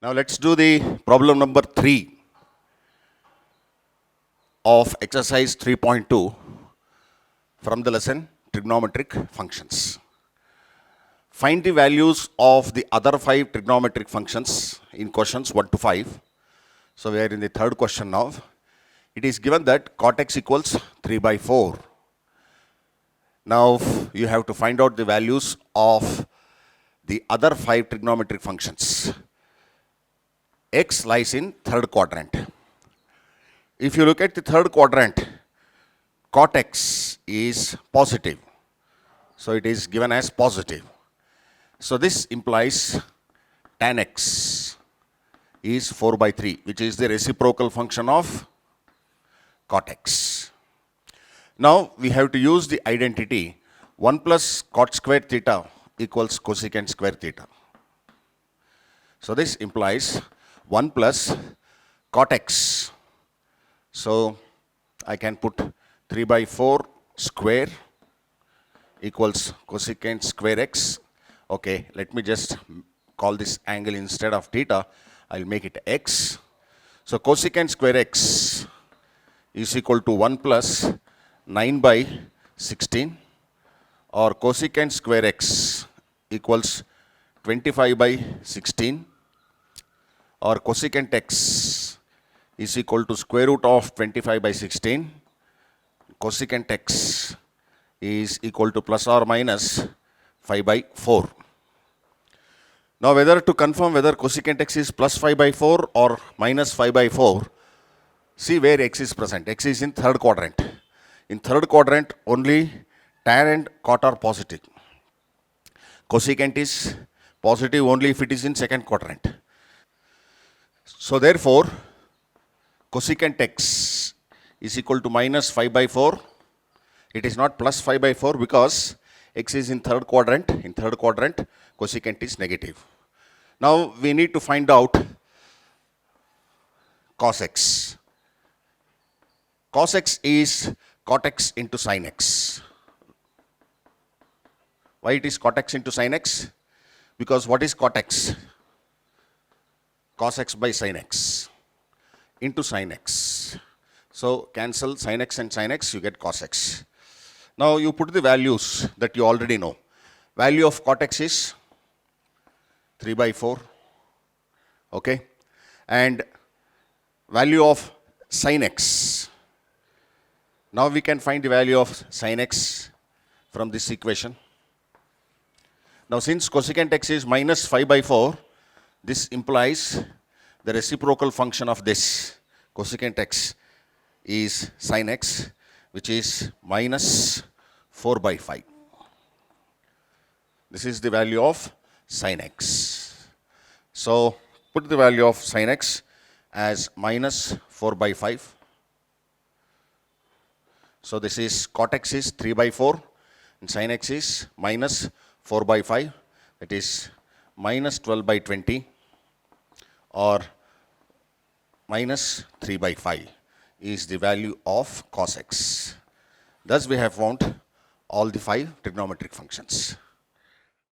Now let's do the problem number 3 of exercise 3.2 from the lesson trigonometric functions. Find the values of the other 5 trigonometric functions in questions 1 to 5. So we are in the third question now. It is given that cot x equals 3 by 4. Now you have to find out the values of the other 5 trigonometric functions. X lies in third quadrant. If you look at the third quadrant, cot x is positive. So it is given as positive. So this implies tan x is 4 by 3, which is the reciprocal function of cot x. Now we have to use the identity 1 plus cot square theta equals cosecant square theta. So this implies 1 plus cot x. So I can put 3 by 4 square equals cosecant square x. Okay, let me just call this angle instead of theta, I'll make it x. So cosecant square x is equal to 1 plus 9 by 16, or cosecant square x equals 25 by 16, or cosecant x is equal to square root of 25 by 16. Cosecant x is equal to plus or minus 5 by 4. Now whether to confirm whether cosecant x is plus 5 by 4 or minus 5 by 4, see where x is present. X is in third quadrant. In third quadrant only tan and cot are positive. Cosecant is positive only if it is in second quadrant. So therefore cosecant x is equal to minus 5 by 4. It is not plus 5 by 4 because x is in third quadrant. In third quadrant, cosecant is negative. Now we need to find out cos x. Cos x is cot x into sin x. Why it is cot x into sin x? Because what is cot x? Cos x by sin x into sin x. So cancel sin x and sin x, you get cos x. Now you put the values that you already know. Value of cot x is 3 by 4. Okay. And value of sin x. Now we can find the value of sin x from this equation. Now since cosecant x is minus 5 by 4, this implies the reciprocal function of this cosecant x is sin x, which is minus 4 by 5. This is the value of sin x. So put the value of sin x as minus 4 by 5. So this is cot x is 3 by 4 and sin x is minus 4 by 5. That is minus 12 by 20 or minus 3 by 5 is the value of cos x. Thus we have found all the 5 trigonometric functions.